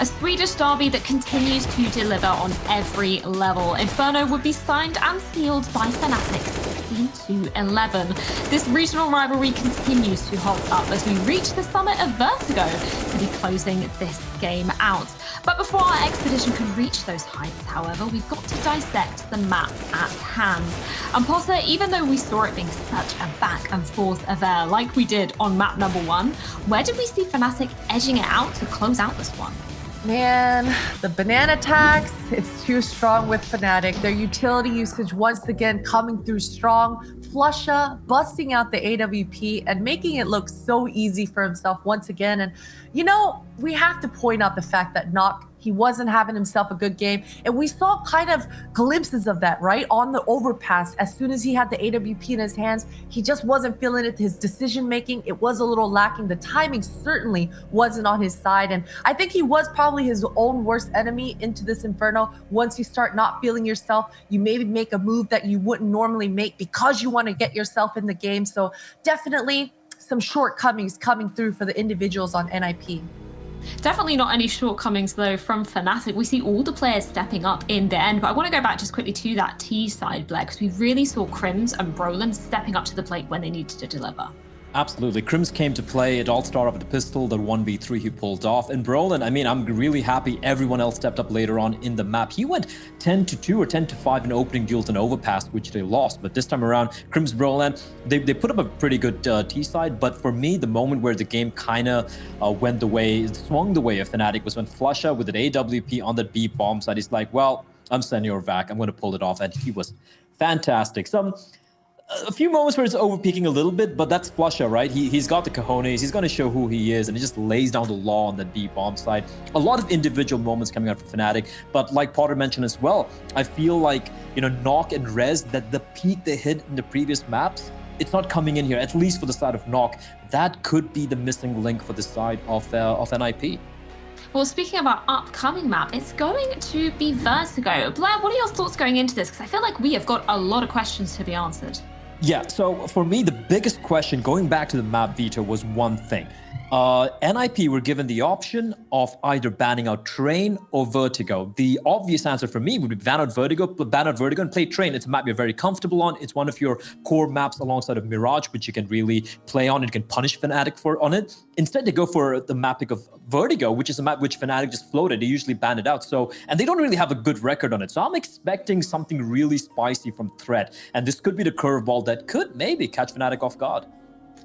A Swedish derby that continues to deliver on every level. Inferno would be signed and sealed by Fnatic 16-11. This regional rivalry continues to hot up as we reach the summit of Vertigo to be closing this game out. But before our expedition can reach those heights, however, we've got to dissect the map at hand. And Potter, even though we saw it being such a back and forth affair like we did on map number 1, where did we see Fnatic edging it out to close out this one? Man, the banana tax, it's too strong with Fnatic. Their utility usage once again coming through strong. Flusha busting out the AWP and making it look so easy for himself once again. And, you know, we have to point out the fact that Nock, he wasn't having himself a good game. And we saw kind of glimpses of that, right? On the overpass, as soon as he had the AWP in his hands, he just wasn't feeling it. His decision-making, it was a little lacking. The timing certainly wasn't on his side. And I think he was probably his own worst enemy into this Inferno. Once you start not feeling yourself, you maybe make a move that you wouldn't normally make because you want to get yourself in the game. So definitely some shortcomings coming through for the individuals on NIP. Definitely not any shortcomings, though, from Fnatic. We see all the players stepping up in the end, but I want to go back just quickly to that T side, Blair, because we really saw Crims and Brolin stepping up to the plate when they needed to deliver. Absolutely. Crims came to play. It all started with the pistol, the 1v3 he pulled off. And Brolin, I mean, I'm really happy everyone else stepped up later on in the map. He went 10-2 or 10-5 in opening duels and overpass, which they lost. But this time around, Crims, Brolin, they put up a pretty good T-side. But for me, the moment where the game kind of swung the way of Fnatic was when Flusha with an AWP on that B bomb side. He's like, well, I'm Senior Vac. I'm going to pull it off. And he was fantastic. A few moments where it's overpeaking a little bit, but that's Flusha, right? He's got the cojones, he's going to show who he is, and he just lays down the law on the B bomb side. A lot of individual moments coming out from Fnatic, but like Potter mentioned as well, I feel like, you know, Nock and Rez, that the peak they hit in the previous maps, it's not coming in here, at least for the side of Nock. That could be the missing link for the side of NIP. Well, speaking of our upcoming map, it's going to be Vertigo. Blair, what are your thoughts going into this? Because I feel like we have got a lot of questions to be answered. Yeah, so for me, the biggest question going back to the map veto was one thing. NIP were given the option of either banning out Train or Vertigo. The obvious answer for me would be ban out Vertigo and play Train. It's a map you're very comfortable on. It's one of your core maps alongside of Mirage, which you can really play on. You can punish Fnatic on it. Instead, they go for the map pick of Vertigo, which is a map which Fnatic just floated. They usually ban it out. And they don't really have a good record on it. So I'm expecting something really spicy from Threat. And this could be the curveball that could maybe catch Fnatic off guard.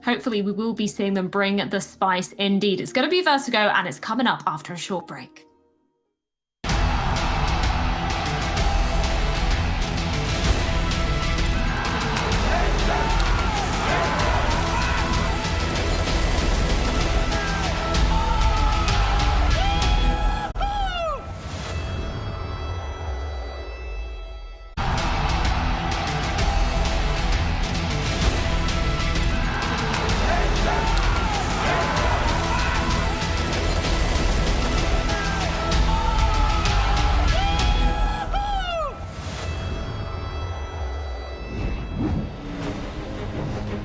Hopefully we will be seeing them bring the spice indeed. It's going to be Vertigo, and it's coming up after a short break.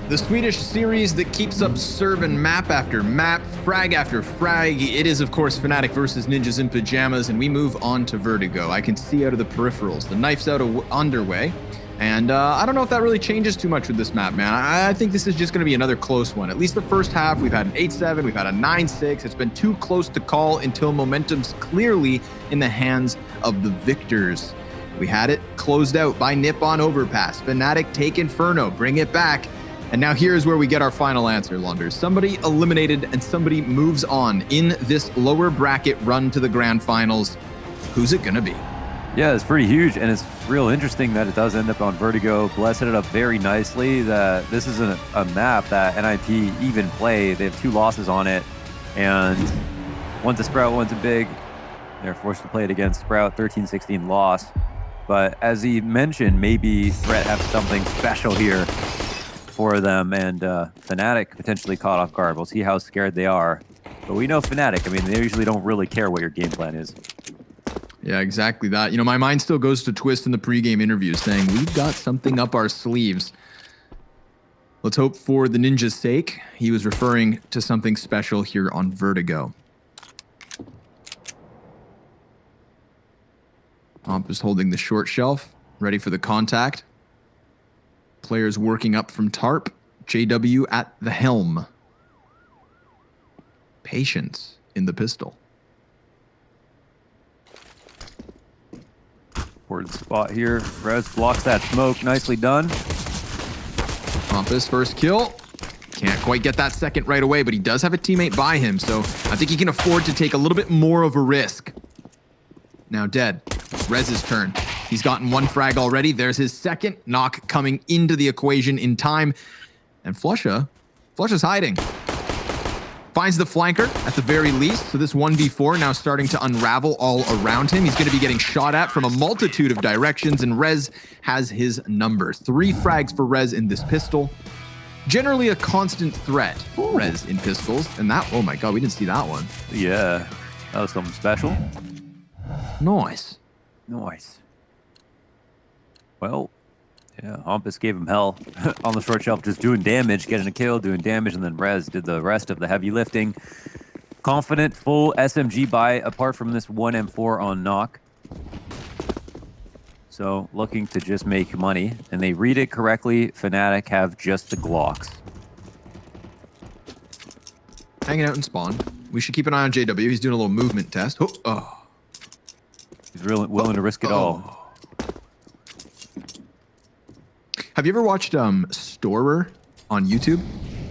The Swedish series that keeps up serving map after map, frag after frag. It is, of course, Fnatic versus Ninjas in Pyjamas, and we move on to Vertigo. I can see out of the peripherals. The knife's out underway, and I don't know if that really changes too much with this map, man. I think this is just going to be another close one. At least the first half, we've had an 8-7, we've had a 9-6. It's been too close to call until momentum's clearly in the hands of the victors. We had it closed out by Nip on overpass. Fnatic take Inferno, bring it back. And now here's where we get our final answer, Lunders. Somebody eliminated and somebody moves on in this lower bracket run to the grand finals. Who's it gonna be? Yeah, it's pretty huge, and it's real interesting that it does end up on Vertigo. Bless set it up very nicely that this is a map that NIP even play. They have 2 losses on it, and one's a Sprout, one's a Big. They're forced to play it against Sprout, 13-16 loss. But as he mentioned, maybe Threat have something special here for them, and Fnatic potentially caught off guard. We'll see how scared they are. But we know Fnatic, I mean, they usually don't really care what your game plan is. Yeah, exactly that. You know, my mind still goes to Twist in the pregame interview saying, we've got something up our sleeves. Let's hope for the Ninja's sake, he was referring to something special here on Vertigo. Omp is holding the short shelf, ready for the contact. Players working up from tarp. JW at the helm. Patience in the pistol. Important spot here. Rez blocks that smoke. Nicely done. Pompous first kill. Can't quite get that second right away, but he does have a teammate by him, so I think he can afford to take a little bit more of a risk. Now dead. Rez's turn. He's gotten one frag already. There's his second. Knock coming into the equation in time. And Flusha's hiding. Finds the flanker at the very least. So this 1v4 now starting to unravel all around him. He's going to be getting shot at from a multitude of directions, and Rez has his number. 3 frags for Rez in this pistol. Generally a constant threat, Rez in pistols. And that, oh my god, we didn't see that one. Yeah, that was something special. Nice. Nice. Well, yeah, Ompus gave him hell on the short shelf, just doing damage, getting a kill, doing damage, and then Rez did the rest of the heavy lifting. Confident, full SMG buy, apart from this one M4 on knock. So, looking to just make money. And they read it correctly, Fnatic have just the Glocks. Hanging out in spawn. We should keep an eye on JW. He's doing a little movement test. Oh. He's really willing to risk it all. Have you ever watched Storer on YouTube?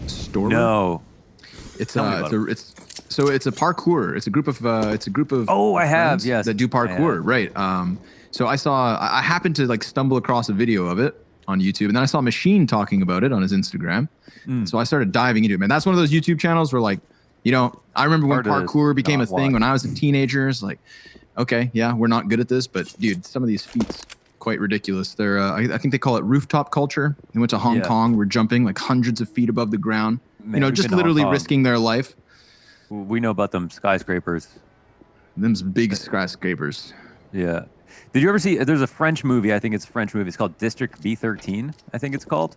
Storer? No. It's a parkour. It's a group of Oh, I have, friends yes. that do parkour, right? So I happened to like stumble across a video of it on YouTube, and then I saw Machine talking about it on his Instagram. So I started diving into it, man. That's one of those YouTube channels where, like, you know, I remember when parkour became a thing when I was a teenager. It's like, okay, yeah, we're not good at this, but dude, some of these feats quite ridiculous. They're I think they call it rooftop culture. They went to Hong Kong. We're jumping like hundreds of feet above the ground. Man, you know, just literally risking their life. We know about them skyscrapers. Them's big skyscrapers. Yeah. Did you ever see, there's a French movie, I think it's a French movie, it's called District B13, I think it's called.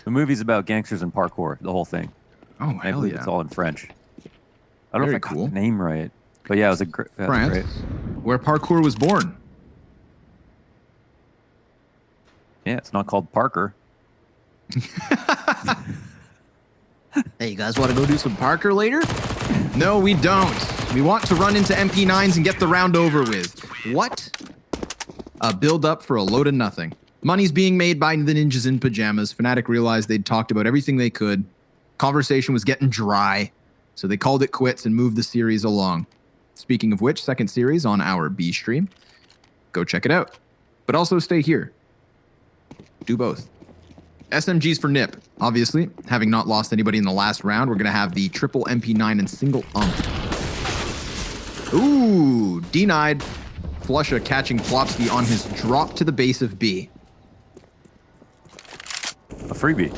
The movie's about gangsters and parkour, the whole thing. Oh, I hell believe yeah. it's all in French. I don't know if I Very got the name right, but yeah, it was a great. France, where parkour was born. Yeah, it's not called Parker. Hey, you guys want to go do some Parker later? No, we don't. We want to run into MP9s and get the round over with. What? A build up for a load of nothing. Money's being made by the ninjas in pajamas. Fnatic realized they'd talked about everything they could. Conversation was getting dry, so they called it quits and moved the series along. Speaking of which, second series on our B stream. Go check it out. But also stay here. Do both. SMGs for Nip, obviously. Having not lost anybody in the last round, we're going to have the triple MP9 and single ump. Ooh, denied. Flusha catching Plopsky on his drop to the base of B. A freebie.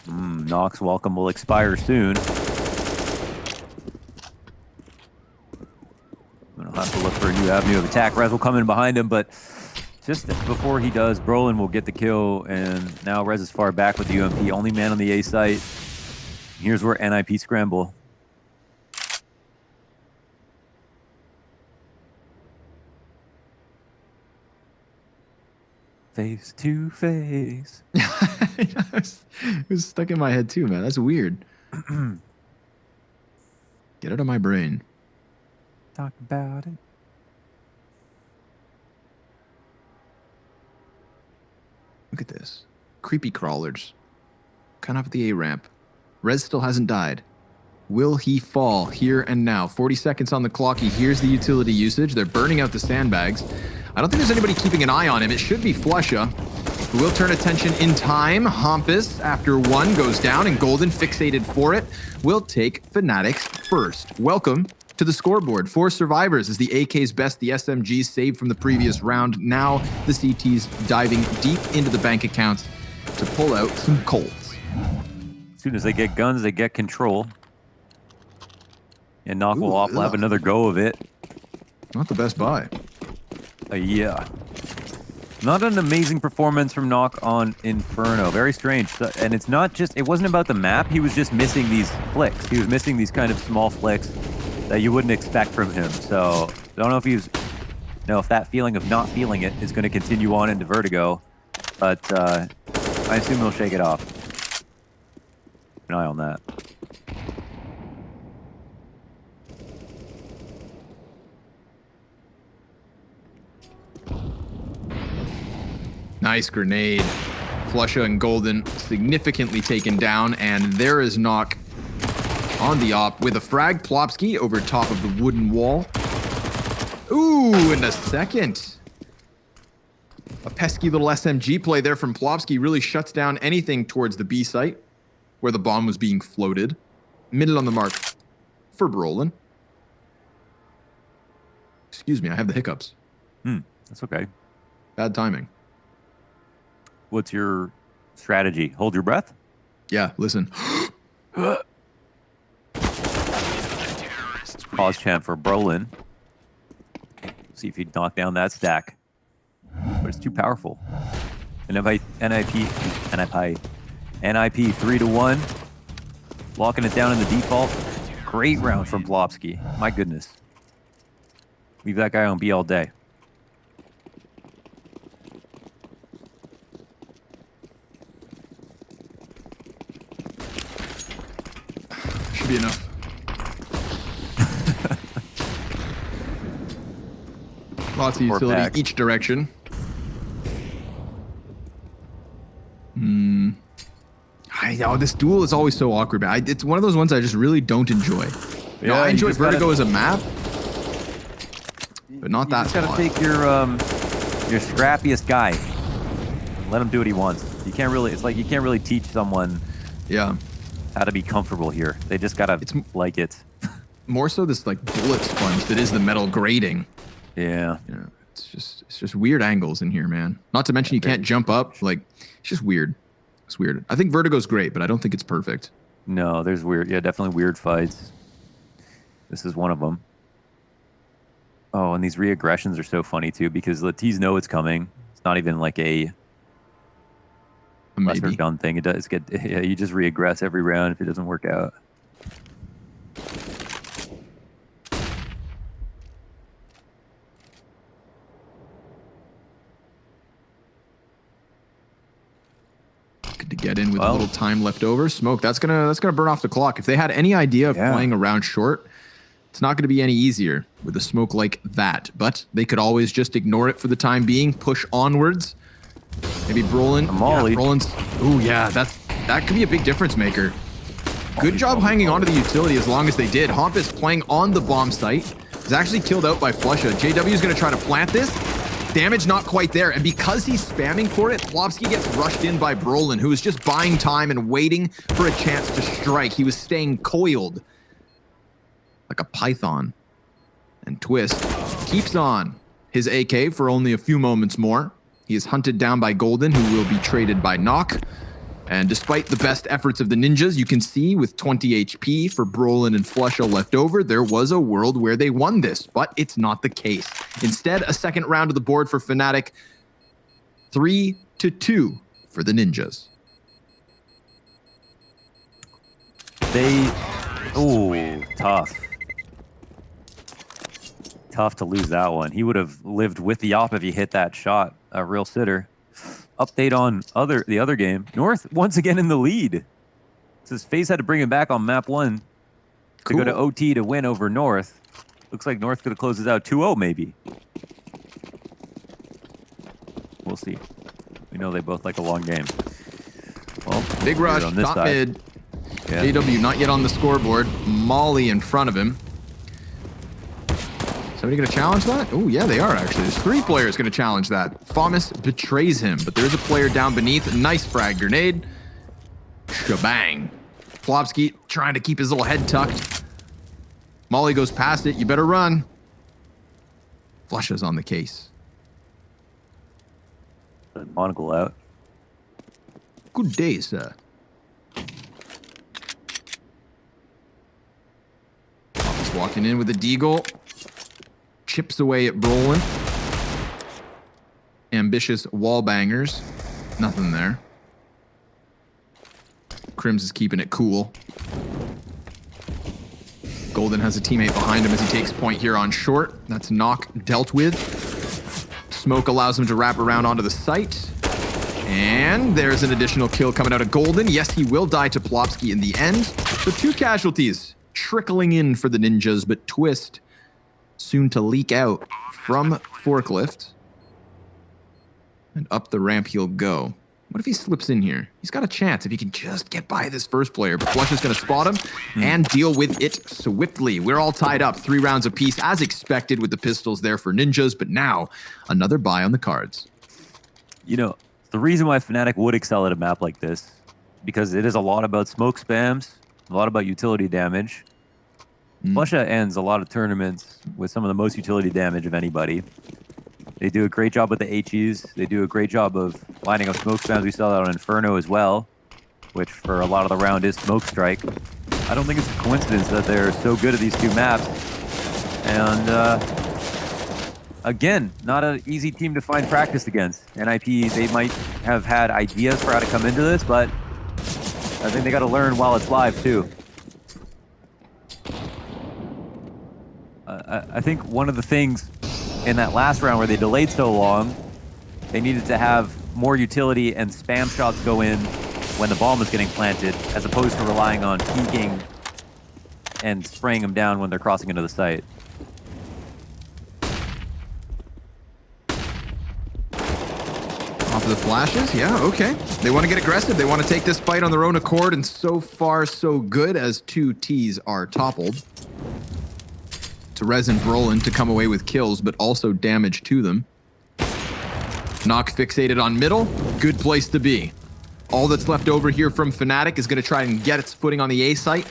Nox welcome will expire soon. I'm gonna have to look for a new avenue of attack. Rez will come in behind him, but just before he does, Brolin will get the kill, and now Rez is far back with the UMP. Only man on the A site. Here's where NIP scramble. Face to face. It was stuck in my head too, man. That's weird. Get out of my brain. Talk about it. Look at this. Creepy crawlers. Kind of up the A ramp. Rez still hasn't died. Will he fall here and now? 40 seconds on the clock. He hears the utility usage. They're burning out the sandbags. I don't think there's anybody keeping an eye on him. It should be Flusha, who will turn attention in time. Hampus, after one, goes down, and Golden, fixated for it, will take Fnatic's first. Welcome to the scoreboard. 4 survivors as the AK's best, the SMGs saved from the previous round. Now the CTs diving deep into the bank accounts to pull out some Colts. As soon as they get guns, they get control. And Knock will have another go of it. Not the best buy. Yeah. Not an amazing performance from Knock on Inferno. Very strange. And it's not just, it wasn't about the map. He was just missing these flicks. He was missing these kind of small flicks that you wouldn't expect from him. So I don't know if if that feeling of not feeling it is going to continue on into Vertigo, but I assume he'll shake it off. Keep an eye on that. Nice grenade. Flusha and Golden significantly taken down, and there is Knock on the op with a frag. Plopsky over top of the wooden wall. Ooh, and a second. A pesky little SMG play there from Plopsky really shuts down anything towards the B site where the bomb was being floated. Minute on the mark for Brolin. Excuse me, I have the hiccups. That's okay. Bad timing. What's your strategy? Hold your breath? Yeah, listen. Pause chant for Brolin. See if he'd knock down that stack. But it's too powerful. NIP 3-1. Locking it down in the default. Great round from Plopsky. My goodness. Leave that guy on B all day. Should be enough. Lots of utility each direction. This duel is always so awkward, man. It's one of those ones I just really don't enjoy. I enjoy Vertigo as a map, but not that. You just gotta take your scrappiest guy and let him do what he wants. You can't really. It's like you can't really teach someone. Yeah. How to be comfortable here. They just gotta like it. More so this like bullet sponge that is the metal grating. Yeah. It's just weird angles in here, man. Not to mention you can't jump up. Like, it's just weird. It's weird. I think Vertigo's great, but I don't think it's perfect. No, there's weird. Yeah, definitely weird fights. This is one of them. Oh, and these reaggressions are so funny too because the T's know it's coming. It's not even like a lesser done thing. It does get. Yeah, you just reaggress every round if it doesn't work out. To get in with a little time left over. Smoke, that's gonna burn off the clock. If they had any idea of playing around short, it's not gonna be any easier with a smoke like that. But they could always just ignore it for the time being, push onwards. Maybe Brolin. Molly. Yeah, Brolin's. Ooh, yeah, that could be a big difference maker. Good job hanging on to the utility as long as they did. Homp is playing on the bomb site. He's actually killed out by Flusha. JW is gonna try to plant this. Damage not quite there, and because he's spamming for it, Plopsky gets rushed in by Brolin, who is just buying time and waiting for a chance to strike. He was staying coiled like a python. And Twist keeps on his AK for only a few moments more. He is hunted down by Golden, who will be traded by Knock. And despite the best efforts of the ninjas, you can see with 20 HP for Brolin and Flusha left over, there was a world where they won this, but it's not the case. Instead, a second round of the board for Fnatic, 3-2 for the ninjas. Tough. Tough to lose that one. He would have lived with the op if he hit that shot. A real sitter. Update on the other game. North once again in the lead. Says FaZe had to bring him back on map 1 to go to OT to win over North. Looks like North could have closed this out 2-0 maybe. We'll see. We know they both like a long game. Well, big rush, on this top side. mid. Yeah. JW not yet on the scoreboard. Molly in front of him. Somebody going to challenge that? Oh, yeah, they are actually. There's 3 players going to challenge that. Famas betrays him, but there's a player down beneath. Nice frag grenade. Shebang. Plopsky trying to keep his little head tucked. Molly goes past it. You better run. Flusha's on the case. Monocle out. Good day, sir. Famas walking in with a deagle. Chips away at Brolin. Ambitious wall bangers. Nothing there. Crims is keeping it cool. Golden has a teammate behind him as he takes point here on short. That's Knock dealt with. Smoke allows him to wrap around onto the site. And there's an additional kill coming out of Golden. Yes, he will die to Plopsky in the end. So 2 casualties trickling in for the Ninjas, but Twist soon to leak out from Forklift. And up the ramp he'll go. What if he slips in here? He's got a chance if he can just get by this first player. But Flush is going to spot him and deal with it swiftly. We're all tied up 3 rounds apiece, as expected with the pistols there for Ninjas. But now, another buy on the cards. You know, the reason why Fnatic would excel at a map like this, because it is a lot about smoke spams, a lot about utility damage. Flusha ends a lot of tournaments with some of the most utility damage of anybody. They do a great job with the HEs. They do a great job of lining up smoke spams. We saw that on Inferno as well, which for a lot of the round is Smoke Strike. I don't think it's a coincidence that they're so good at these 2 maps. And again, not an easy team to find practice against. NIP, they might have had ideas for how to come into this, but I think they got to learn while it's live too. I think one of the things in that last round where they delayed so long, they needed to have more utility and spam shots go in when the bomb was getting planted, as opposed to relying on peeking and spraying them down when they're crossing into the site. Off of the flashes, yeah, okay. They want to get aggressive. They want to take this fight on their own accord, and so far, so good as 2 Ts are toppled. To Rez and Brolin to come away with kills, but also damage to them. Knock fixated on middle. Good place to be. All that's left over here from Fnatic is going to try and get its footing on the A site.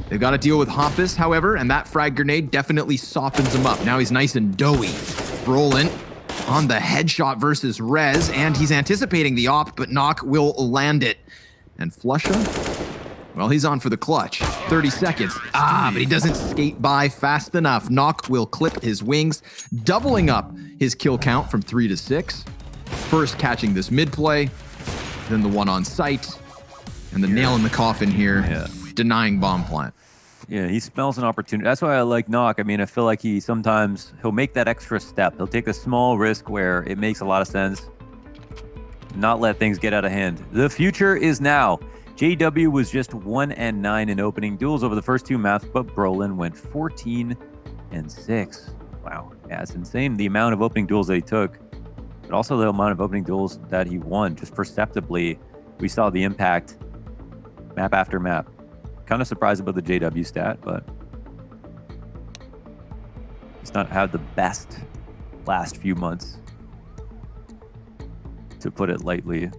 They've got to deal with Hampus, however, and that frag grenade definitely softens him up. Now he's nice and doughy. Brolin on the headshot versus Rez, and he's anticipating the op, but Knock will land it. And Flusha, well, he's on for the clutch. 30 seconds. But he doesn't skate by fast enough. Knock will clip his wings, doubling up his kill count from 3 to 6. First catching this mid play, then the one on site, and the nail in the coffin here, denying bomb plant. Yeah, he smells an opportunity. That's why I like Knock. I mean, I feel like he'll make that extra step. He'll take a small risk where it makes a lot of sense. Not let things get out of hand. The future is now. JW was just 1-9 in opening duels over the first 2 maps, but Brolin went 14-6. Wow, yeah, it's insane the amount of opening duels that he took, but also the amount of opening duels that he won. Just perceptibly, we saw the impact map after map. Kind of surprised about the JW stat, but he's not had the best last few months, to put it lightly.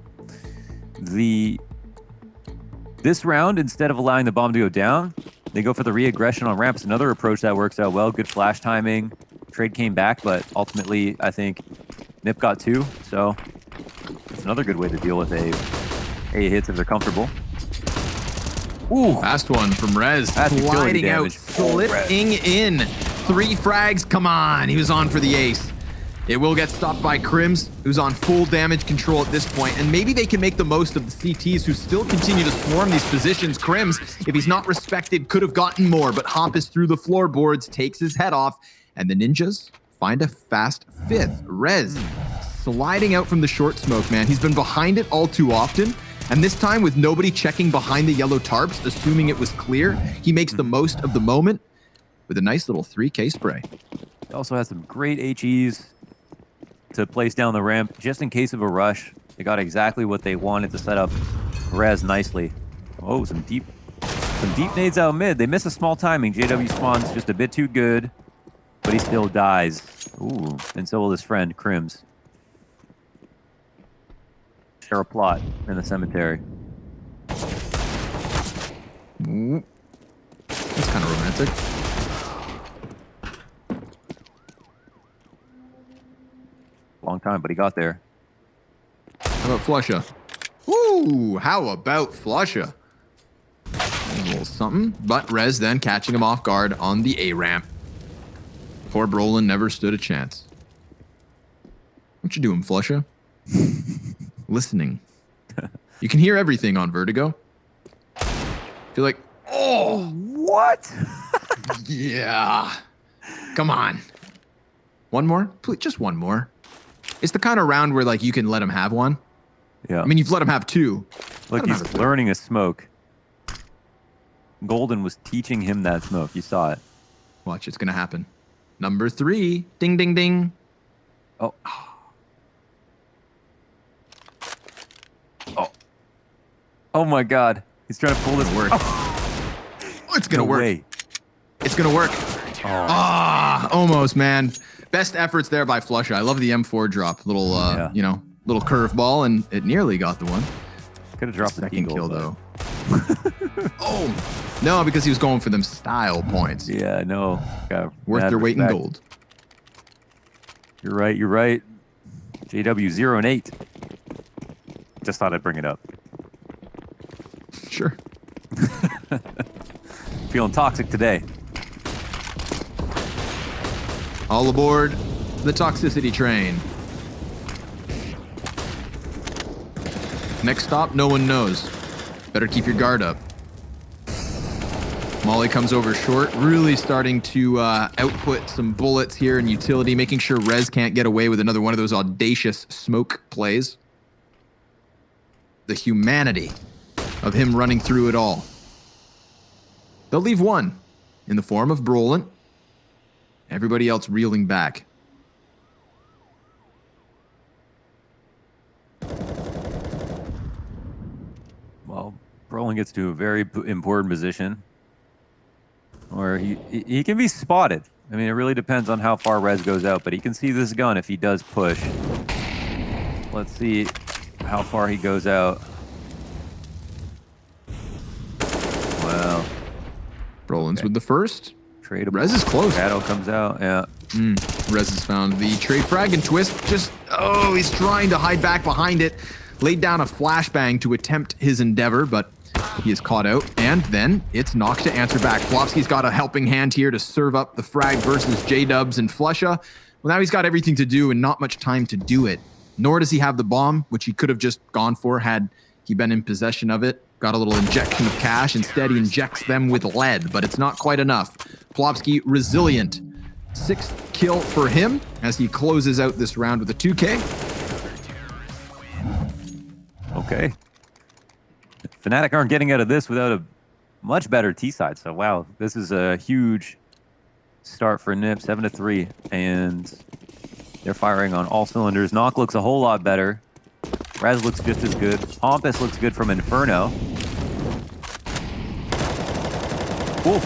This round, instead of allowing the bomb to go down, they go for the re-aggression on ramp. It's another approach that works out well. Good flash timing. Trade came back, but ultimately, I think Nip got 2. So it's another good way to deal with A hits if they're comfortable. Ooh, fast one from Rez. Gliding out, slipping in. 3 frags, come on. He was on for the ace. It will get stopped by Crims, who's on full damage control at this point, and maybe they can make the most of the CTs who still continue to swarm these positions. Crims, if he's not respected, could have gotten more, but Hampus through the floorboards, takes his head off, and the Ninjas find a fast 5th. Rez sliding out from the short smoke, man. He's been behind it all too often, and this time with nobody checking behind the yellow tarps, assuming it was clear, he makes the most of the moment with a nice little 3K spray. He also has some great HEs to place down the ramp just in case of a rush. They got exactly what they wanted to set up Rez nicely. Oh, some deep nades out mid. They miss a small timing. JW spawns just a bit too good, but he still dies. Ooh, and so will his friend Crims. Share a plot in the cemetery. Ooh. That's kind of romantic. Long time, but he got there. How about Flusha? Woo! How about Flusha? A little something, but Rez then catching him off guard on the A ramp. Poor Brolin never stood a chance. What you doing, Flusha? Listening. You can hear everything on Vertigo. You're like, oh, what? Yeah. Come on. One more? Please, just one more. It's the kind of round where like you can let him have one. Yeah. I mean, you've let him have two. Look, he's learning a smoke. Golden was teaching him that smoke. You saw it. Watch, it's going to happen. Number 3. Ding, ding, ding. Oh. Oh. Oh my God. He's trying to pull this Work. Oh. It's going to work. Way. It's going to work. Oh. Almost, man. Best efforts there by Flusha. I love the M4 drop. Little, you know, little curveball, and it nearly got the one. Could have dropped the Second eagle, kill, though. Oh. No, because he was going for them style points. Yeah, no. Worth their weight in gold. You're right. You're right. JW 0 and 8. Just thought I'd bring it up. Sure. Feeling toxic today. All aboard the toxicity train. Next stop, no one knows. Better keep your guard up. Molly comes over short, really starting to output some bullets here in utility, making sure Rez can't get away with another one of those audacious smoke plays. The humanity of him running through it all. They'll leave one in the form of Brolin. Everybody else reeling back. Well, Brolin gets to a very important position where he can be spotted. I mean, it really depends on how far Rez goes out, but he can see this gun if he does push. Let's see how far he goes out. Well, Brolin's with the first. Tradable. Rez is close. Shadow comes out, yeah. Rez has found the trade frag and twist. He's trying to hide back behind it. Laid down a flashbang to attempt his endeavor, but he is caught out. And then it's Nock to answer back. Flopsky's got a helping hand here to serve up the frag versus J-Dubs and Flusha. Well, now he's got everything to do and not much time to do it. Nor does he have the bomb, which he could have just gone for had he been in possession of it. Got a little injection of cash. Instead, he injects them with lead, but it's not quite enough. Plopsky resilient. 6th kill for him as he closes out this round with a 2K. Okay. Fnatic aren't getting out of this without a much better T-side. So, wow, this is a huge start for Nip, 7-3. And they're firing on all cylinders. Nock looks a whole lot better. Raz looks just as good. Pompous looks good from Inferno. Cool.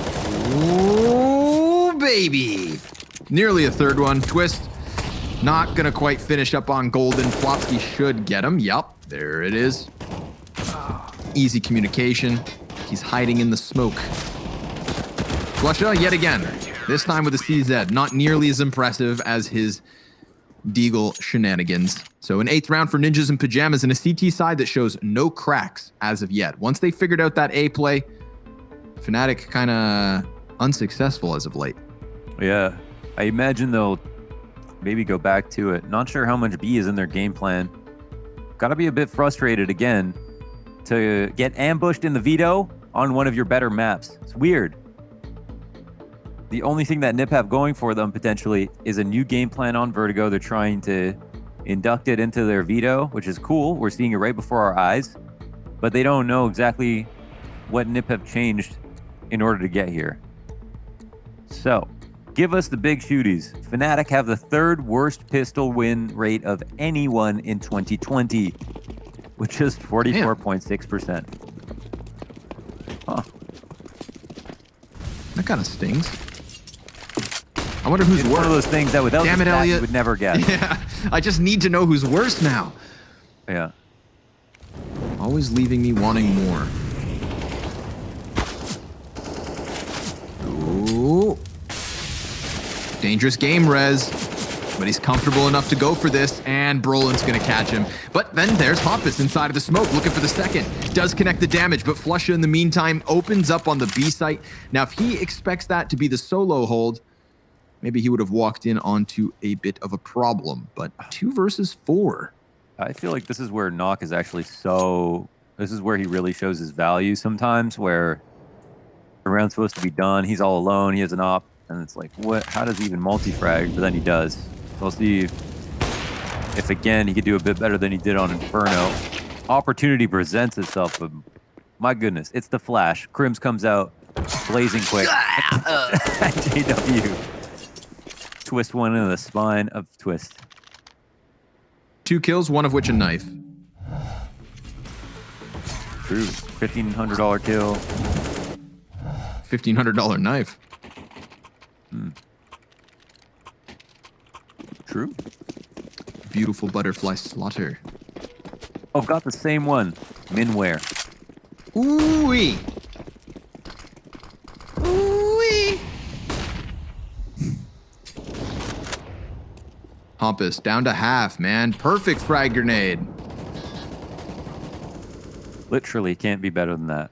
Ooh, baby. Nearly a third one. Twist. Not gonna quite finish up on Golden. Plopsky should get him. Yup, there it is. Easy communication. He's hiding in the smoke. Flusha yet again. This time with a CZ. Not nearly as impressive as his Deagle shenanigans. So an 8th round for Ninjas in Pyjamas and a CT side that shows no cracks as of yet. Once they figured out that A play, Fnatic kind of unsuccessful as of late. Yeah, I imagine they'll maybe go back to it. Not sure how much B is in their game plan. Gotta be a bit frustrated again to get ambushed in the veto on one of your better maps. It's weird. The only thing that Nip have going for them potentially is a new game plan on Vertigo. They're trying to induct it into their veto, which is cool. We're seeing it right before our eyes, but they don't know exactly what Nip have changed in order to get here. So, give us the big shooties. Fnatic have the 3rd worst pistol win rate of anyone in 2020, which is 44.6%. Huh. That kind of stings. I wonder who's It's worse. one of those things that without Damn the it, stat, Elliot. you would never guess. Yeah, I just need to know who's worse now. Yeah. Always leaving me wanting more. Ooh. Dangerous game, Rez. But he's comfortable enough to go for this, and Brolin's gonna catch him. But then there's Hoppus inside of the smoke, looking for the second. Does connect the damage, but Flusha in the meantime opens up on the B site. Now, if he expects that to be the solo hold, maybe he would have walked in onto a bit of a problem. But 2 versus 4. I feel like this is where Nock is actually this is where he really shows his value sometimes, where The round's supposed to be done. He's all alone. He has an op. And it's like, what? How does he even multi-frag? But then he does. So we'll see if, again, he could do a bit better than he did on Inferno. Opportunity presents itself, but my goodness, it's the Flash. Crims comes out, blazing quick. JW. Twist one into the spine of Twist. 2 kills, one of which a knife. True. $1,500 kill. $1,500 knife. True. Beautiful butterfly slaughter. Oh, I've got the same one. Minware. Ooh-wee. Ooh-wee. Pompous, down to half, man. Perfect frag grenade. Literally can't be better than that.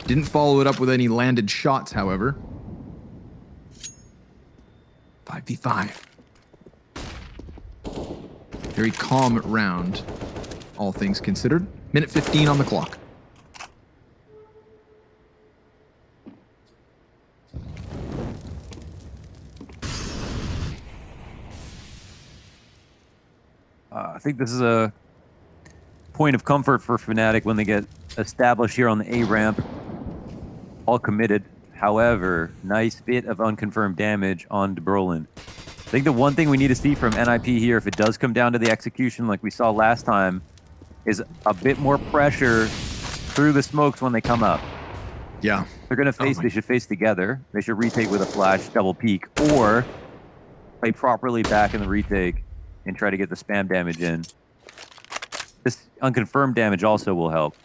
Didn't follow it up with any landed shots, however. 5v5. Very calm round, all things considered. Minute 15 on the clock. I think this is a point of comfort for Fnatic when they get established here on the A ramp. All committed. However, nice bit of unconfirmed damage on De Brolin. I think the one thing we need to see from NIP here, if it does come down to the execution like we saw last time, is a bit more pressure through the smokes when they come up. Yeah. They're going to face, they should face together. They should retake with a flash, double peek, or play properly back in the retake and try to get the spam damage in. This unconfirmed damage also will help.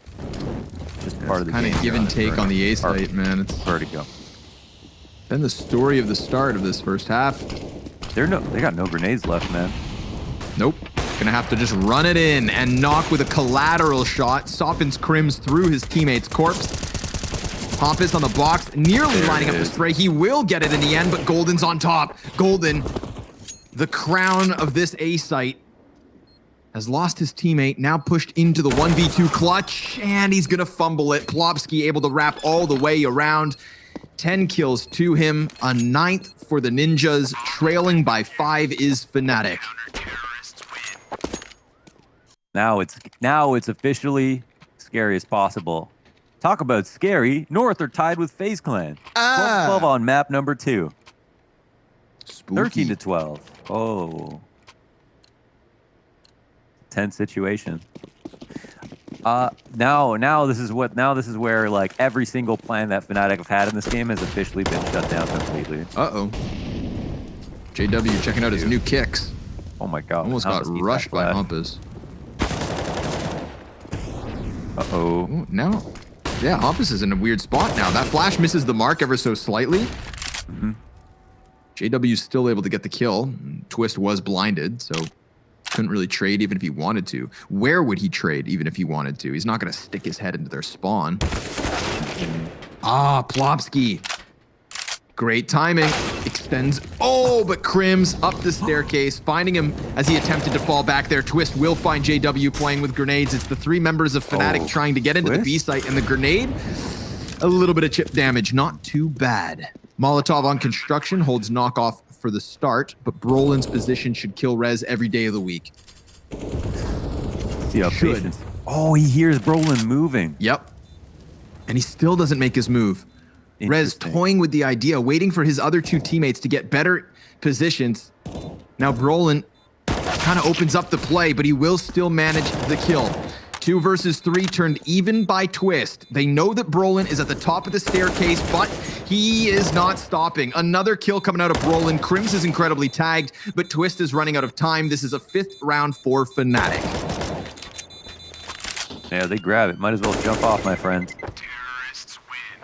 Just part of the kind game. of give and take on the A site, man. It's Vertigo. been the story of the start of this first half. They got no grenades left, man. Nope. Gonna have to just run it in and knock with a collateral shot. Softens Crims through his teammate's corpse. Pompous on the box, nearly lining up the spray. He will get it in the end, but Golden's on top. Golden, the crown of this A site, has lost his teammate, now pushed into the 1v2 clutch, and he's gonna fumble it. Plopsky able to wrap all the way around. 10 kills to him, a 9th for the Ninjas. Trailing by 5 is Fnatic. Now it's officially scary as possible. Talk about scary. North are tied with FaZe Clan. 12 on map number 2. Spooky. 13 to 12. Oh. Tense situation. Now this is where like every single plan that Fnatic have had in this game has officially been shut down completely. Uh-oh. JW checking out his new kicks. Oh my god. Almost got rushed by Hampus. Uh-oh. Ooh, now, yeah, Hampus is in a weird spot now. That flash misses the mark ever so slightly. JW's still able to get the kill. Twist was blinded, so couldn't really trade even if he wanted to. Where would he trade even if he wanted to? He's not going to stick his head into their spawn. Plopsky. Great timing. Extends. Oh, but Crims up the staircase, finding him as he attempted to fall back there. Twist will find JW playing with grenades. It's the 3 members of Fnatic trying to get into the B site, and the grenade, a little bit of chip damage. Not too bad. Molotov on construction holds knockoff for the start, but Brolin's position should kill Rez every day of the week. See how patient. Oh, he hears Brolin moving. Yep. And he still doesn't make his move. Rez toying with the idea, waiting for his other 2 teammates to get better positions. Now Brolin kind of opens up the play, but he will still manage the kill. 2 versus 3 turned even by Twist. They know that Brolin is at the top of the staircase, but he is not stopping. Another kill coming out of Brolin. Crims is incredibly tagged, but Twist is running out of time. This is a 5th round for Fnatic. Yeah, they grab it. Might as well jump off, my friends.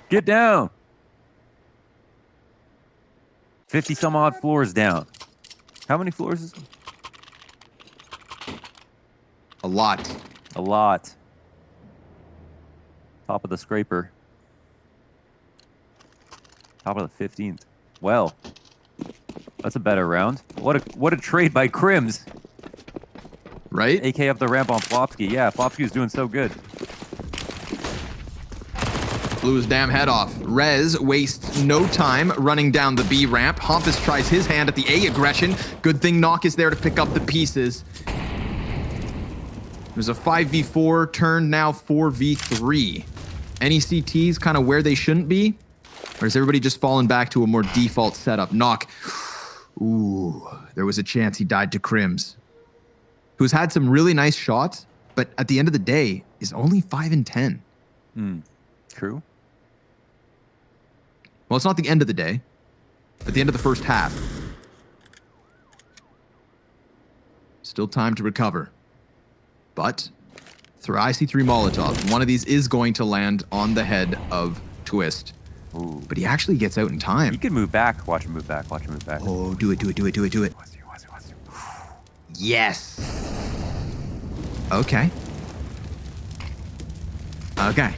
Get down. 50 some odd floors down. How many floors is it? A lot. A lot. Top of the scraper. Top of the 15th. Well, that's a better round. What a trade by Crims. Right? AK up the ramp on Plopsky. Yeah, Plopsky was doing so good. Blew his damn head off. Rez wastes no time running down the B ramp. Hampus tries his hand at the A aggression. Good thing Nock is there to pick up the pieces. There's a 5v4 turned now 4v3. Any CTs kind of where they shouldn't be? Or is everybody just falling back to a more default setup? Nock. Ooh, there was a chance he died to Crims, who's had some really nice shots, but at the end of the day is only 5 and 10. True. Well, it's not the end of the day. At the end of the first half. Still time to recover. But through IC3 Molotov, one of these is going to land on the head of Twist. Ooh. But he actually gets out in time. He can move back. Watch him move back. Watch him move back. Oh, do it. Yes. Okay. Okay.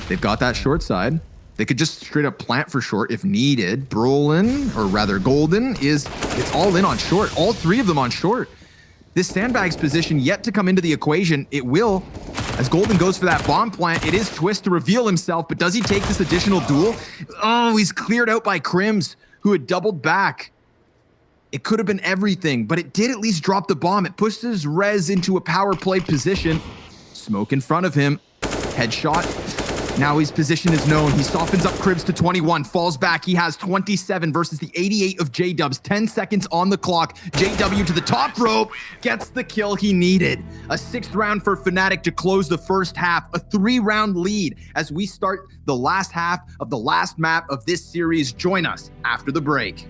They've got that short side. They could just straight up plant for short if needed. Brolin, or rather Golden, it's all in on short. All three of them on short. This Sandbag's position yet to come into the equation. It will, as Golden goes for that bomb plant. It is Twist to reveal himself, but does he take this additional duel? Oh, he's cleared out by Crims, who had doubled back. It could have been everything, but it did at least drop the bomb. It pushes Rez into a power play position. Smoke in front of him. Headshot. Now his position is known. He softens up Cribs to 21, falls back. He has 27 versus the 88 of J-Dubs. 10 seconds on the clock. JW to the top rope, gets the kill he needed. A 6th round for Fnatic to close the first half. A 3-round lead as we start the last half of the last map of this series. Join us after the break.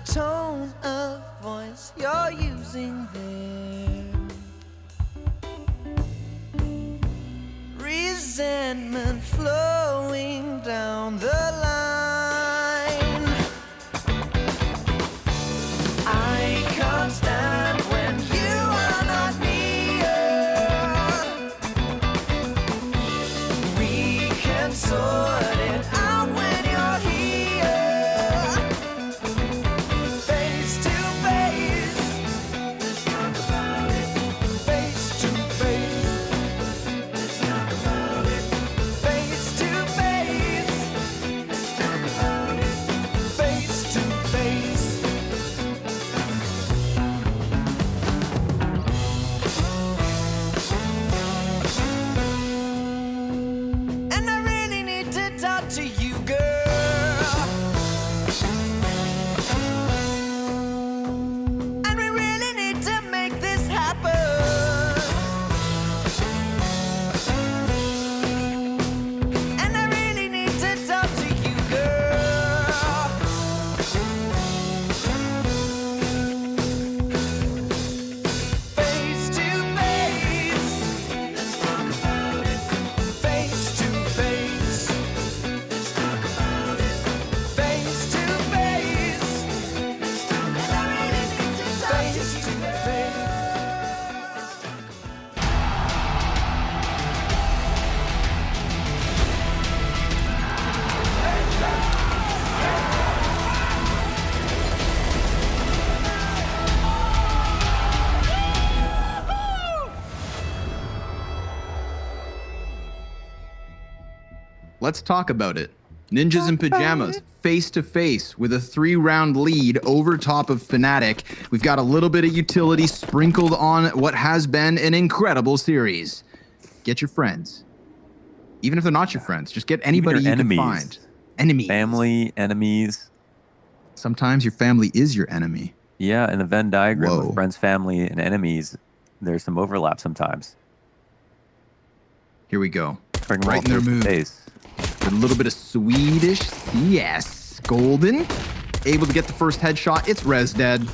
Tone of voice you're using there, resentment flowing down the line. I can't stand when you are not near. We can sort it out when you're here. Face to face. let's talk about it. Ninjas in Pyjamas, face to face with a 3-round lead over top of Fnatic. We've got a little bit of utility sprinkled on what has been an incredible series. Get your friends. Even if they're not your friends, just get anybody you enemies. can find. Enemies. Family, enemies. Sometimes your family is your enemy. Yeah, in the Venn diagram Whoa. of friends, family, and enemies, there's some overlap sometimes. Here we go. Bring them Right all in their face to mood. face. With a little bit of Swedish. Yes. Golden. Able to get the first headshot. It's Res dead.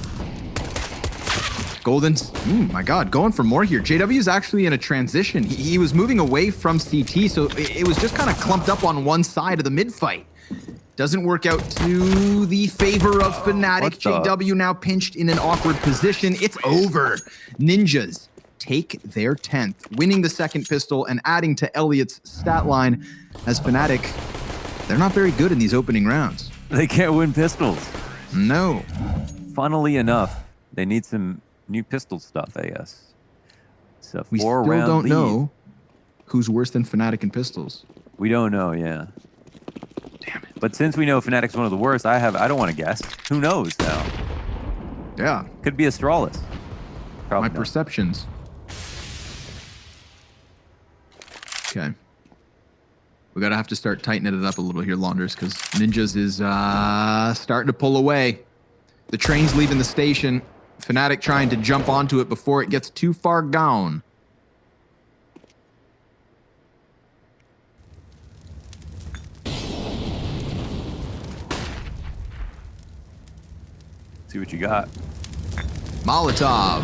Golden's, my God, going for more here. JW's actually in a transition. He was moving away from CT, so it was just kind of clumped up on one side of the mid fight. Doesn't work out to the favor of Fnatic. What the- JW now pinched in an awkward position. It's over. Ninjas take their 10th, winning the second pistol and adding to Elliot's stat line as Fnatic, they're not very good in these opening rounds. They can't win pistols. No. Funnily enough, they need some new pistol stuff, I guess. So We still 4-round don't lead. know who's worse than Fnatic in pistols. We don't know, yeah. Damn it. But since we know Fnatic's one of the worst, I don't want to guess. Who knows now? Yeah, Could be Astralis. Probably my not. perceptions. Okay. We gotta have to start tightening it up a little here, Launders, because Ninjas is starting to pull away. The train's leaving the station. Fnatic trying to jump onto it before it gets too far gone. See what you got. Molotov.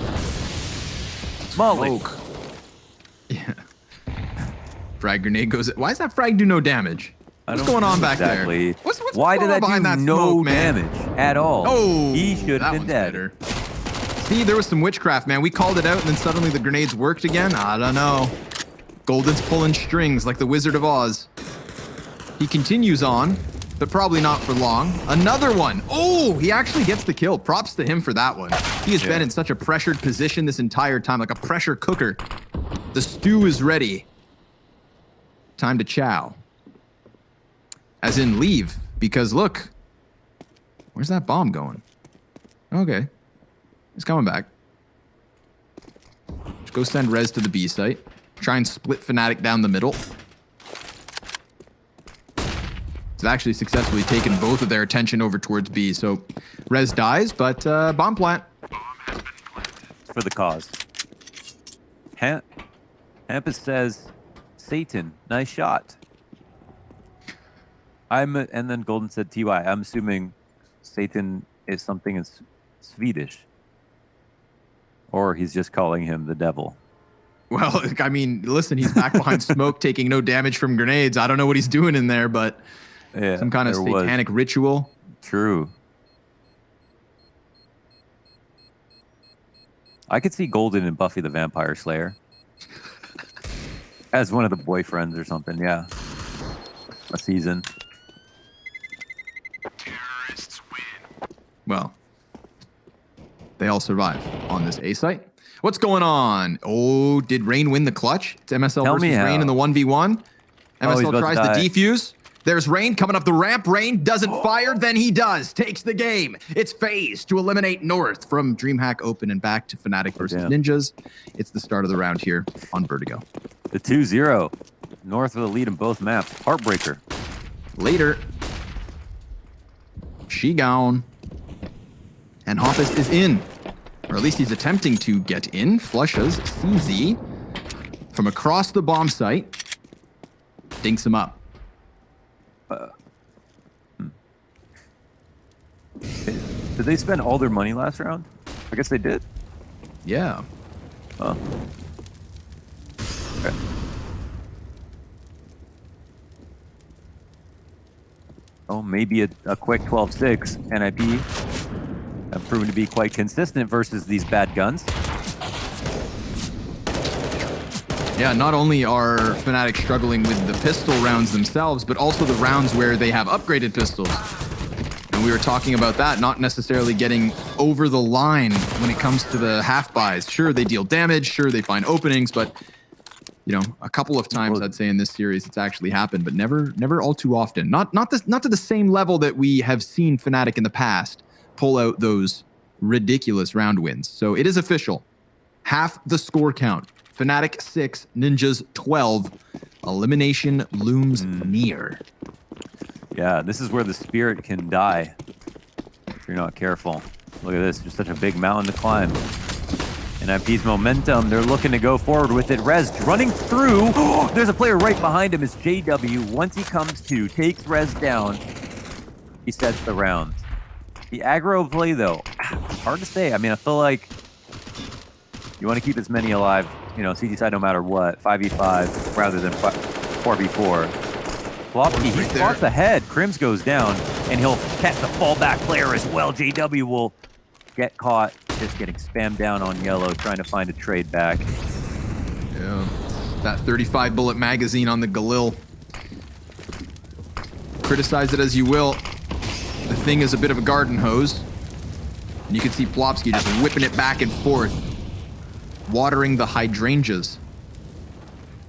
Molly. Smoke. Yeah. Frag grenade goes. Why does that frag do no damage? I What's don't going on know back exactly. there? What's Why going did on that behind do that no smoke, man? damage at all? Oh, He should that have been one's dead. better. See, there was some witchcraft, man. We called it out, and then suddenly the grenades worked again. I don't know. Golden's pulling strings like the Wizard of Oz. He continues on, but probably not for long. Another one. Oh, he actually gets the kill. Props to him for that one. He has been in such a pressured position this entire time, like a pressure cooker. The stew is ready. Time to chow. As in leave, because look, where's that bomb going? Okay. He's coming back. Just go send Rez to the B site. Try and split Fnatic down the middle. It's actually successfully taken both of their attention over towards B. So Rez dies, but bomb plant. For the cause. Hampus says, Satan, nice shot. And then Golden said TY. I'm assuming Satan is something in Swedish. Or he's just calling him the devil. Well, I mean, listen, he's back behind smoke, taking no damage from grenades. I don't know what he's doing in there, but Yeah, some kind of there was. satanic ritual. True. I could see Golden and Buffy the Vampire Slayer. As one of the boyfriends or something, yeah. A season. Well, they all survive on this A site. What's going on? Oh, did Rain win the clutch? It's MSL Tell versus me how. Rain in the 1v1. Oh, he's MSL about tries to die. the defuse. There's Rain coming up the ramp. Rain doesn't fire, then he does. Takes the game. It's FaZe to eliminate North from DreamHack Open and back to Fnatic versus damn. Ninjas. It's the start of the round here on Vertigo. The 2-0. North with the lead in both maps. Heartbreaker. Later. She gone. And Hoppus is in. Or at least he's attempting to get in. Flushes CZ from across the bomb site. Dinks him up. Did they spend all their money last round? I guess they did. Yeah. Oh. Okay. Oh, maybe a quick 12-6 NIP have proven to be quite consistent versus these bad guns. Yeah, not only are Fnatic struggling with the pistol rounds themselves, but also the rounds where they have upgraded pistols. And we were talking about that, not necessarily getting over the line when it comes to the half buys. Sure, they deal damage, sure, they find openings, but You know, a couple of times I'd say in this series it's actually happened, but never all too often. Not to the same level that we have seen Fnatic in the past pull out those ridiculous round wins. So it is official. Half the score count. Fnatic 6, Ninjas 12. Elimination looms near. Yeah, this is where the spirit can die if you're not careful. Look at this, just such a big mountain to climb. NIP's momentum, they're looking to go forward with it. Rez running through. There's a player right behind him. It's JW. Once he comes to, takes Rez down, he sets the round. The aggro play, though, it's hard to say. I mean, I feel like you want to keep as many alive, you know, CT side no matter what, 5v5 rather than 4v4. Flopsky, he spots ahead. Crims goes down, and he'll catch the fallback player as well. JW will get caught, just getting spammed down on yellow, trying to find a trade back. Yeah, that 35 bullet magazine on the Galil. Criticize it as you will. The thing is a bit of a garden hose. And you can see Plopsky just whipping it back and forth, watering the hydrangeas.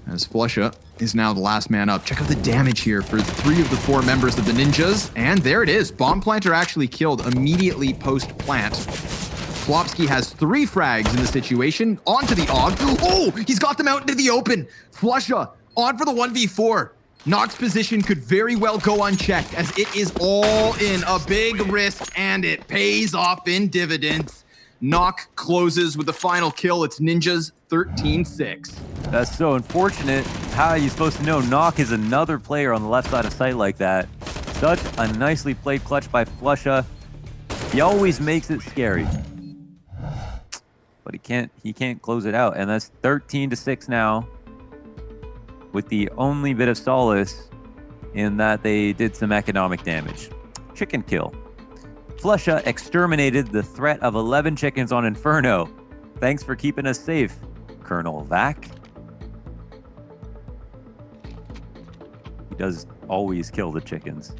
As Flusha is now the last man up. Check out the damage here for 3 of the 4 members of the Ninjas. And there it is. Bomb planter actually killed immediately post-plant. Flopsky has 3 frags in the situation. Onto the AUG. Oh, he's got them out into the open. Flusha on for the 1v4. Nock's position could very well go unchecked as it is all in a big risk and it pays off in dividends. Nock closes with the final kill. It's Ninjas 13-6. That's so unfortunate. How are you supposed to know Nock is another player on the left side of sight like that? Such a nicely played clutch by Flusha. He always makes it scary. But he can't close it out. And that's 13-6 now. With the only bit of solace in that they did some economic damage. Chicken kill. Flusha exterminated the threat of 11 chickens on Inferno. Thanks for keeping us safe, Colonel Vac. He does always kill the chickens.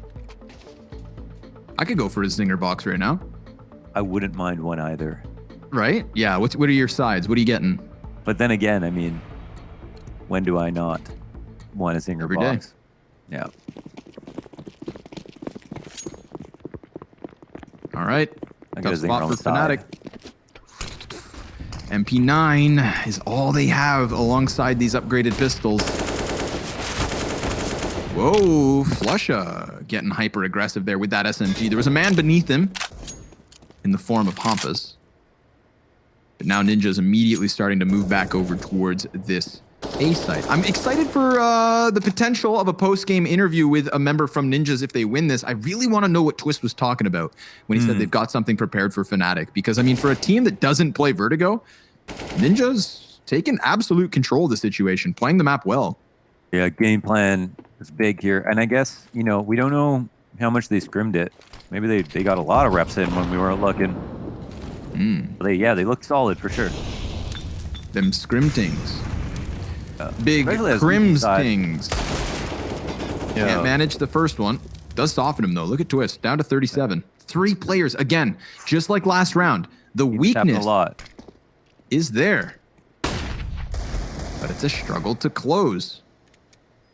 I could go for a zinger box right now. I wouldn't mind one either. Right? Yeah, what are your sides? What are you getting? But then again, I mean, when do I not want a zinger Every box? day. Yeah. All right. I got a Tough zinger spot on for the side. Fnatic. MP9 is all they have alongside these upgraded pistols. Whoa, Flusha getting hyper aggressive there with that SMG. There was a man beneath him in the form of Hampas. But now Ninja's immediately starting to move back over towards this A site. I'm excited for the potential of a post-game interview with a member from Ninjas if they win this. I really want to know what Twist was talking about when he said they've got something prepared for Fnatic. Because, I mean, for a team that doesn't play Vertigo, Ninja's taking absolute control of the situation, playing the map well. Yeah, game plan is big here. And I guess, you know, we don't know how much they scrimmed it. Maybe they got a lot of reps in when we weren't looking. But they look solid for sure. Them scrim tings. Big Especially as Crims side. tings. Yeah. Can't manage the first one. Does soften him though. Look at Twist, down to 37. 3 players, again, just like last round. The Happened weakness a lot. is there. But it's a struggle to close.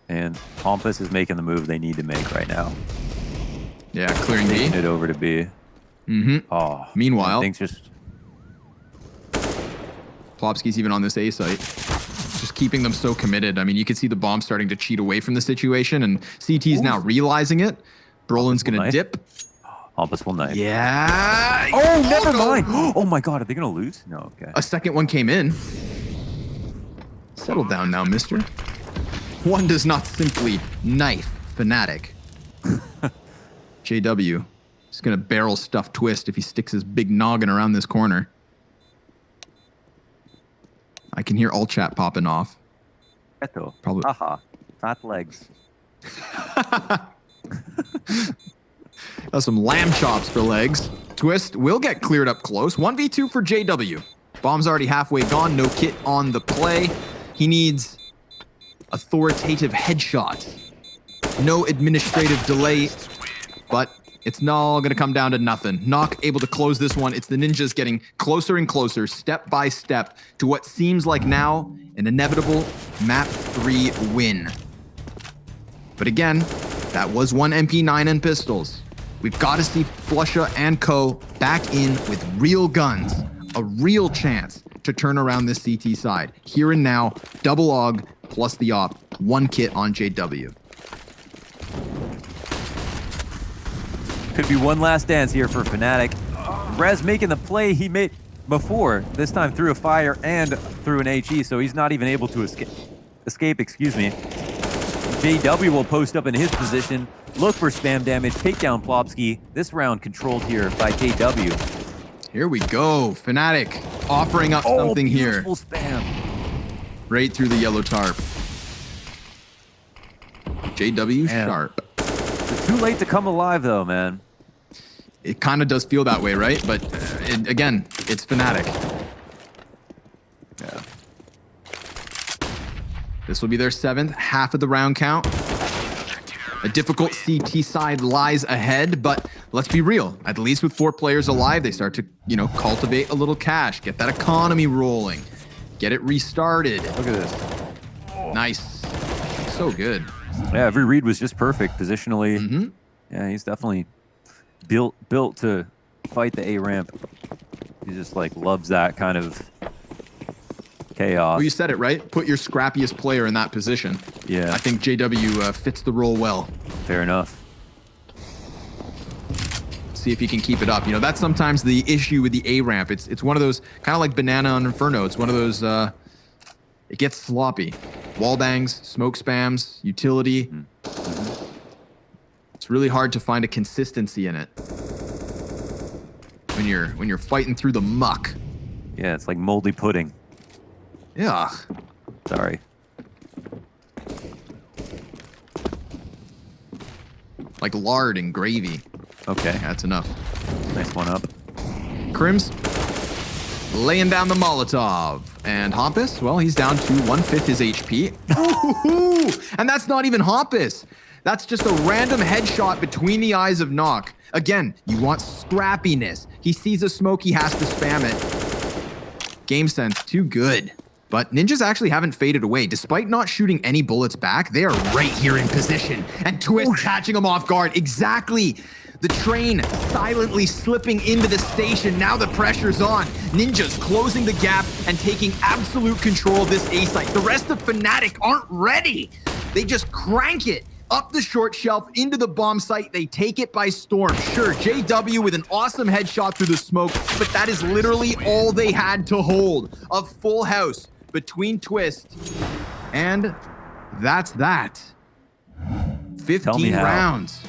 And Pompous is making the move they need to make right now. Yeah, clearing B. Taking it over to B. Oh. Meanwhile, Things just... Plopsky's even on this A site. Just keeping them so committed. I mean, you can see the bomb starting to cheat away from the situation, and CT's now realizing it. Brolin's going to Knife. dip. Pompous will knife. Yeah. Oh, never no. mind. Oh my god, are they going to lose? No, okay. A second one came in. Settle down now, mister. One does not simply knife Fnatic. JW is going to barrel stuff Twist if he sticks his big noggin around this corner. I can hear all chat popping off. Eto. Probably- Haha. Fat legs. That's some lamb chops for legs. Twist will get cleared up close. 1v2 for JW. Bomb's already halfway gone. No kit on the play. He needs authoritative headshot. No administrative delay, but It's all going to come down to nothing. Nock able to close this one. It's the Ninjas getting closer and closer, step by step, to what seems like now an inevitable map 3 win. But again, that was one MP9 and pistols. We've got to see Flusha and co back in with real guns, a real chance to turn around this CT side. Here and now, double AUG plus the op, 1 kit on JW. Could be one last dance here for Fnatic. Rez making the play he made before, this time through a fire and through an HE, so he's not even able to escape, excuse me. JW will post up in his position, look for spam damage, take down Plopsky. This round controlled here by JW. Here we go. Fnatic offering up something here. Spam. Right through the yellow tarp. JW Man. sharp. It's too late to come alive though, man. It kind of does feel that way, right? But again, it's Fnatic. Yeah. This will be their 7th, half of the round count. A difficult CT side lies ahead, but let's be real. At least with 4 players alive, they start to, cultivate a little cash, get that economy rolling, get it restarted. Look at this. Nice. So good. Yeah, every read was just perfect positionally. Mm-hmm. Yeah, he's definitely built to fight the A ramp. He just loves that kind of chaos. Well, you said it, right? Put your scrappiest player in that position. Yeah. I think JW fits the role well. Fair enough. See if he can keep it up. That's sometimes the issue with the A ramp. It's one of those, kind of like Banana on Inferno. It's one of those, it gets sloppy. Wall bangs, smoke spams, utility. Mm-hmm. It's really hard to find a consistency in it when you're fighting through the muck. Yeah, it's like moldy pudding. Yeah. Sorry. Like lard and gravy. Okay, That's enough. nice one up. Crims laying down the Molotov. And Hompus, well, he's down to 1/5 his HP. Ooh, and that's not even Hompus. That's just a random headshot between the eyes of Nock. Again, you want scrappiness. He sees a smoke, he has to spam it. Game sense, too good. But Ninjas actually haven't faded away. Despite not shooting any bullets back, they are right here in position. And Twist catching them off guard. Exactly. The train silently slipping into the station. Now the pressure's on. Ninjas closing the gap and taking absolute control of this A site. The rest of Fnatic aren't ready. They just crank it up the short shelf into the bomb site. They take it by storm. Sure, JW with an awesome headshot through the smoke, but that is literally all they had to hold. A full house between Twist, and that's that. 15 how. rounds.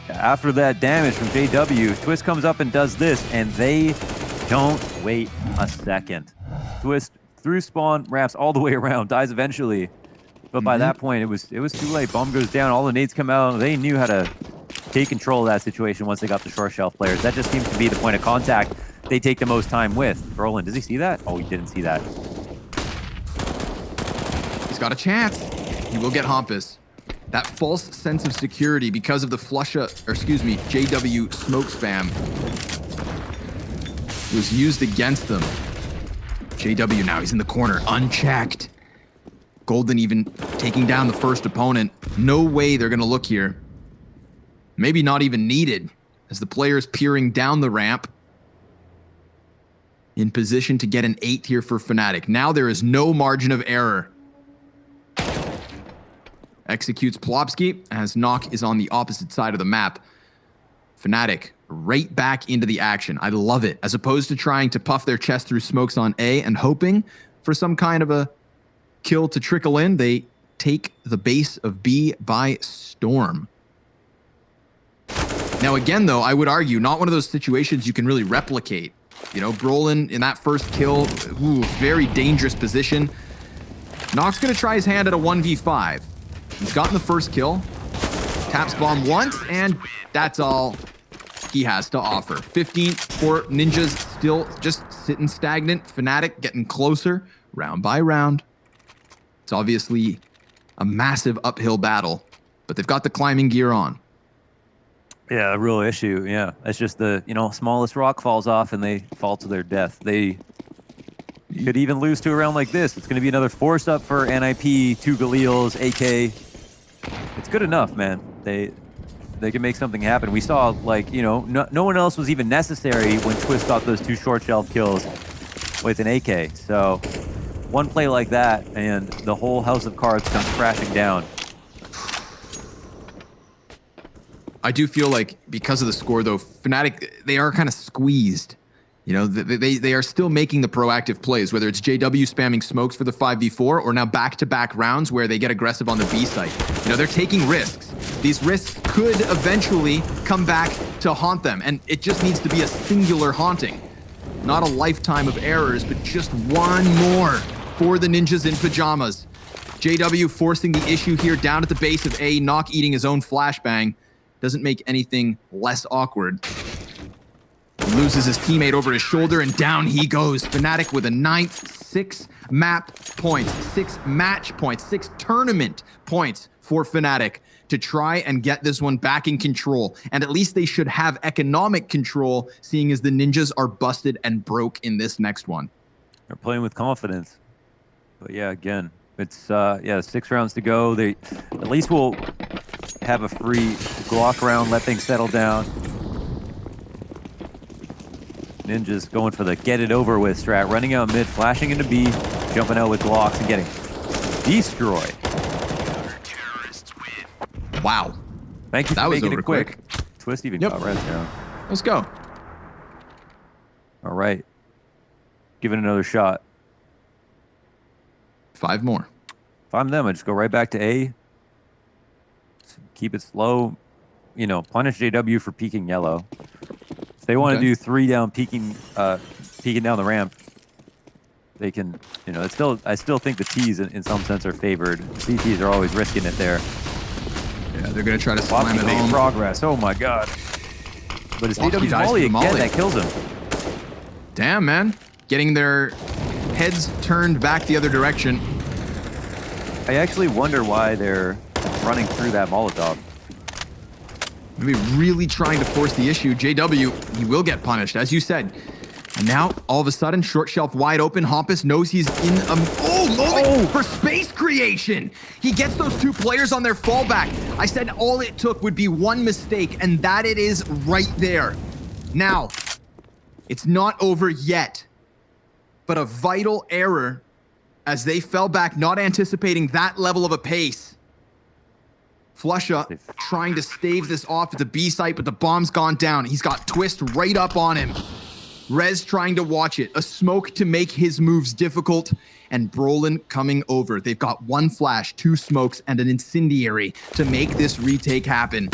After that damage from JW, Twist comes up and does this, and they don't wait a second. Twist through spawn, wraps all the way around, dies eventually. But by that point, it was too late. Bomb goes down, all the nades come out. They knew how to take control of that situation once they got the short shelf players. That just seems to be the point of contact they take the most time with. Brolin, does he see that? Oh, he didn't see that. He's got a chance. He will get Hompus. That false sense of security because of the JW smoke spam was used against them. JW now, he's in the corner, unchecked. Golden even taking down the first opponent. No way they're gonna look here. Maybe not even needed, as the player's peering down the ramp. In position to get an 8 here for Fnatic. Now there is no margin of error. Executes Plopsky as Nock is on the opposite side of the map. Fnatic right back into the action. I love it. As opposed to trying to puff their chest through smokes on A and hoping for some kind of a kill to trickle in, they take the base of B by storm. Now again though, I would argue not one of those situations you can really replicate. Brolin in that first kill, very dangerous position. Nock's gonna try his hand at a 1v5. He's gotten the first kill, taps bomb once, and that's all he has to offer. 15 for Ninjas, still just sitting stagnant. Fnatic getting closer round by round. It's obviously a massive uphill battle, but they've got the climbing gear on. Yeah, a real issue. Yeah, it's just the smallest rock falls off and they fall to their death. They could even lose to a round like this. It's going to be another force up for NIP, 2 Galils, AK. It's good enough, man. They can make something happen. We saw no one else was even necessary when Twist got those 2 short shelf kills with an AK. So one play like that and the whole house of cards comes crashing down. I do feel like because of the score, though, Fnatic, they are kind of squeezed. They are still making the proactive plays, whether it's JW spamming smokes for the 5v4 or now back-to-back rounds where they get aggressive on the B site. They're taking risks. These risks could eventually come back to haunt them, and it just needs to be a singular haunting. Not a lifetime of errors, but just one more for the Ninjas in Pyjamas. JW forcing the issue here down at the base of A, Knock eating his own flashbang. Doesn't make anything less awkward. Loses his teammate over his shoulder, and down he goes. Fnatic with a 9th, 6 map points, 6 match points, 6 tournament points for Fnatic to try and get this one back in control. And at least they should have economic control, seeing as the Ninjas are busted and broke in this next one. They're playing with confidence. But yeah, again, it's 6 rounds to go. They at least will have a free Glock round, let things settle down. Ninjas going for the get it over with strat, running out mid, flashing into B, jumping out with Glocks and getting destroyed. Wow. Thank you for making it quick. Twist even got res down. Let's go. All right. Give it another shot. 5 more. If I'm them, I just go right back to A. Keep it slow. Punish JW for peeking yellow. If they want to do 3 down peeking down the ramp, they can, I still think the T's in some sense are favored. The CTs are always risking it there. Yeah, they're going to try to slam it making home. progress. Oh my god. But it's JW's Molly again that kills him. Damn, man. Getting their heads turned back the other direction. I actually wonder why they're running through that Molotov. Maybe really trying to force the issue. JW, he will get punished, as you said. And now, all of a sudden, short shelf wide open. Hampus knows he's in a moment for space creation. He gets those 2 players on their fallback. I said all it took would be one mistake, and that it is right there. Now, it's not over yet, but a vital error as they fell back, not anticipating that level of a pace. Flusha trying to stave this off at the B site, but the bomb's gone down. He's got Twist right up on him. Rez trying to watch it. A smoke to make his moves difficult. And Brolin coming over. They've got 1 flash, 2 smokes, and an incendiary to make this retake happen.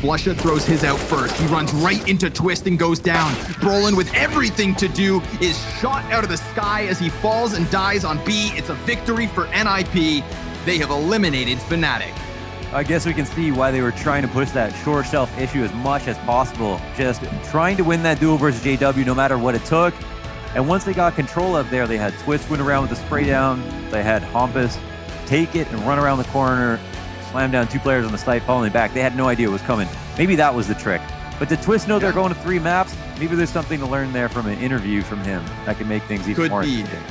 Flusha throws his out first. He runs right into Twist and goes down. Brolin, with everything to do, is shot out of the sky as he falls and dies on B. It's a victory for NIP. They have eliminated Fnatic. I guess we can see why they were trying to push that short shelf issue as much as possible. Just trying to win that duel versus JW no matter what it took. And once they got control up there, they had Twist win around with the spray down. They had Hampus take it and run around the corner, slam down 2 players on the site, falling back. They had no idea it was coming. Maybe that was the trick. But did Twist know they're going to 3 maps? Maybe there's something to learn there from an interview from him that could make things even more interesting.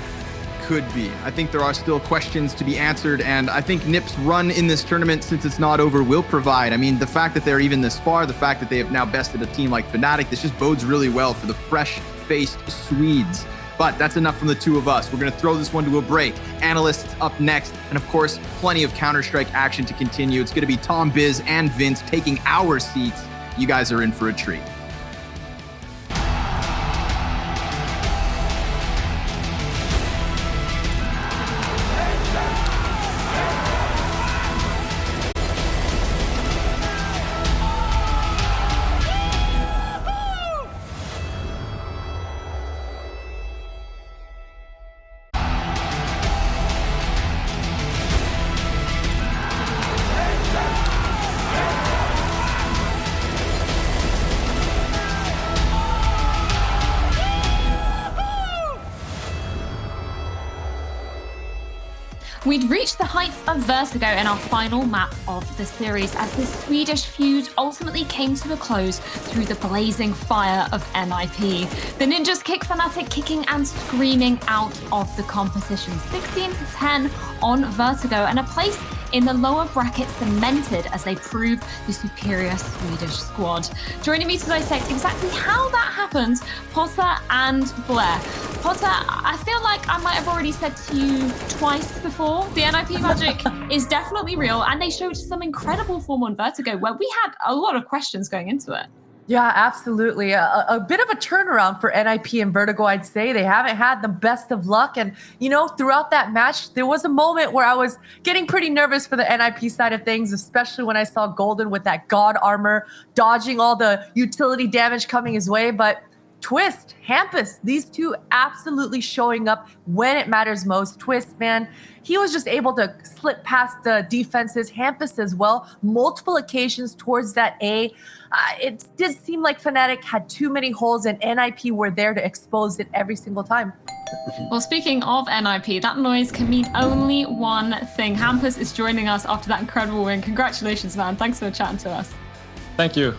Could be. I think there are still questions to be answered, and I think NIP's run in this tournament, since it's not over, will provide. I mean, the fact that they're even this far, the fact that they have now bested a team like Fnatic, this just bodes really well for the fresh-faced Swedes. But that's enough from the 2 of us. We're going to throw this one to a break. Analysts up next, and of course, plenty of Counter-Strike action to continue. It's going to be Tom, Biz, and Vince taking our seats. You guys are in for a treat. We'd reached the heights of Vertigo in our final map of the series as the Swedish feud ultimately came to a close through the blazing fire of NIP. The Ninjas kick Fnatic kicking and screaming out of the competition, 16-10 on Vertigo, and a place in the lower bracket cemented as they proved the superior Swedish squad. Joining me to dissect exactly how that happened, Potter and Blair. Potter, I feel like I might have already said to you twice before, the NIP magic is definitely real, and they showed some incredible form on Vertigo where we had a lot of questions going into it. Yeah, absolutely. A bit of a turnaround for NIP and Vertigo, I'd say. They haven't had the best of luck. And, throughout that match, there was a moment where I was getting pretty nervous for the NIP side of things, especially when I saw Golden with that God armor, dodging all the utility damage coming his way. But Twist, Hampus, these two absolutely showing up when it matters most. Twist, man, he was just able to slip past the defenses. Hampus as well, multiple occasions towards that A. It did seem like Fnatic had too many holes, and NIP were there to expose it every single time. Well, speaking of NIP, that noise can mean only one thing. Hampus is joining us after that incredible win. Congratulations, man. Thanks for chatting to us. Thank you.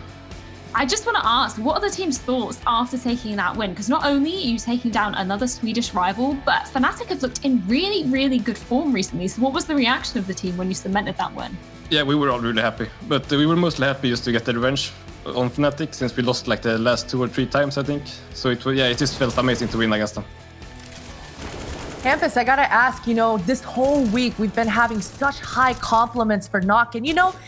I just want to ask, what are the team's thoughts after taking that win? Because not only are you taking down another Swedish rival, but Fnatic have looked in really, really good form recently. So what was the reaction of the team when you cemented that win? Yeah, we were all really happy. But we were mostly happy just to get the revenge on Fnatic since we lost like the last 2 or 3 times, I think. So it just felt amazing to win against them. Hampus, I gotta ask, this whole week we've been having such high compliments for Nock. And,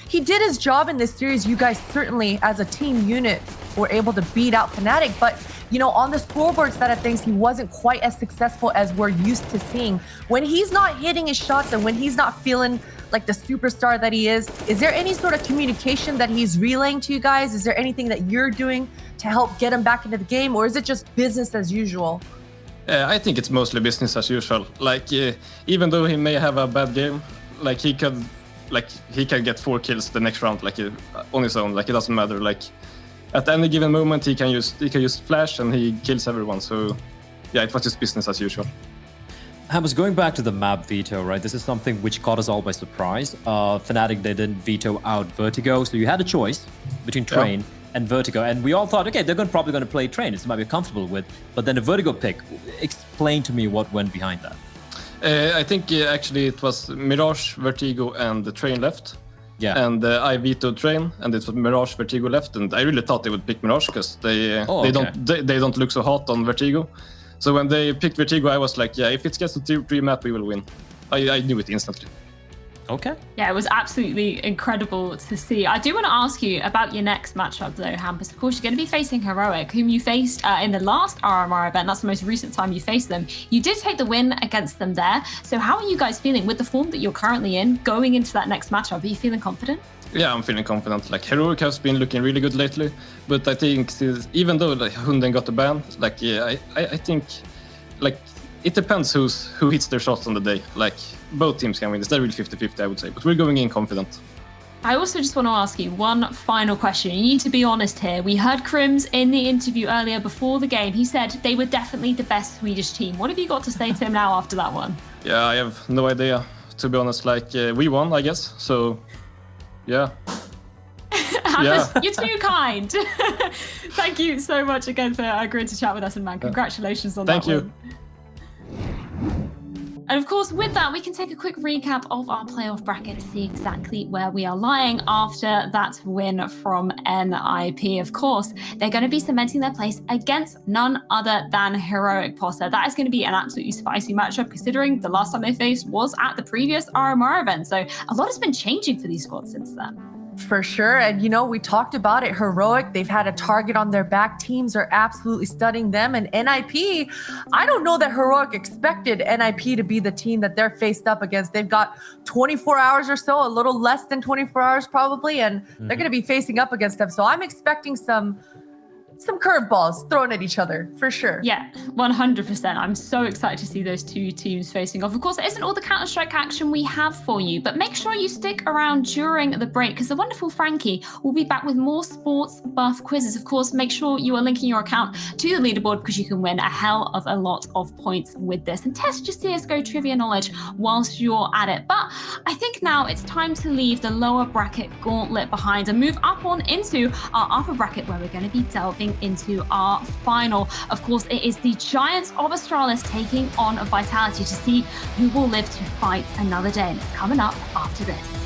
he did his job in this series. You guys certainly, as a team unit, were able to beat out Fnatic. But, on the scoreboard side of things, he wasn't quite as successful as we're used to seeing. When he's not hitting his shots and when he's not feeling like the superstar that he is there any sort of communication that he's relaying to you guys? Is there anything that you're doing to help get him back into the game? Or is it just business as usual? I think it's mostly business as usual. Like, even though he may have a bad game, like he can get 4 kills the next round, like on his own. Like it doesn't matter. Like at any given moment, he can use flash and he kills everyone. So yeah, it was just business as usual. Hampus, going back to the map veto, right? This is something which caught us all by surprise. Fnatic, they didn't veto out Vertigo, so you had a choice between Train and Vertigo, and we all thought, okay, they're probably going to play Train. It's might be comfortable with, but then the Vertigo pick. Explain to me what went behind that. I think actually it was Mirage, Vertigo, and the Train left. Yeah. And I vetoed Train, and it was Mirage, Vertigo left, and I really thought they would pick Mirage because they don't look so hot on Vertigo. So when they picked Vertigo, I was like, yeah, if it gets to 3 map, we will win. I knew it instantly. Okay. Yeah, it was absolutely incredible to see. I do want to ask you about your next matchup, though, Hampus. Of course, you're going to be facing Heroic, whom you faced in the last RMR event. That's the most recent time you faced them. You did take the win against them there. So how are you guys feeling with the form that you're currently in going into that next matchup? Are you feeling confident? Yeah, I'm feeling confident. Like Heroic has been looking really good lately, but I think even though like Hunden got the ban, like I think like it depends who hits their shots on the day. Like both teams can win. It's not really 50-50, I would say, but we're going in confident. I also just want to ask you one final question. You need to be honest here. We heard Crims in the interview earlier before the game. He said they were definitely the best Swedish team. What have you got to say to him now after that one? Yeah, I have no idea, to be honest. Like we won, I guess. So yeah. Hampus, you're too kind. Thank you so much again for agreeing to chat with us, and man, congratulations on that. Thank you. And of course, with that, we can take a quick recap of our playoff bracket to see exactly where we are lying after that win from NIP. Of course, they're going to be cementing their place against none other than Heroic Potter. That is going to be an absolutely spicy matchup, considering the last time they faced was at the previous RMR event. So a lot has been changing for these squads since then. For sure. And, we talked about it. Heroic, they've had a target on their back. Teams are absolutely studying them. And NIP, I don't know that Heroic expected NIP to be the team that they're faced up against. They've got 24 hours or so, a little less than 24 hours probably, and they're going to be facing up against them. So I'm expecting some some curveballs thrown at each other for sure. Yeah, 100%. I'm so excited to see those two teams facing off. Of course, it isn't all the Counter-Strike action we have for you, but make sure you stick around during the break because the wonderful Frankie will be back with more sports buff quizzes. Of course, make sure you are linking your account to the leaderboard because you can win a hell of a lot of points with this and test your CSGO trivia knowledge whilst you're at it. But I think now it's time to leave the lower bracket gauntlet behind and move up on into our upper bracket where we're going to be delving into our final. Of course, it is the Giants of Astralis taking on Vitality to see who will live to fight another day. And it's coming up after this.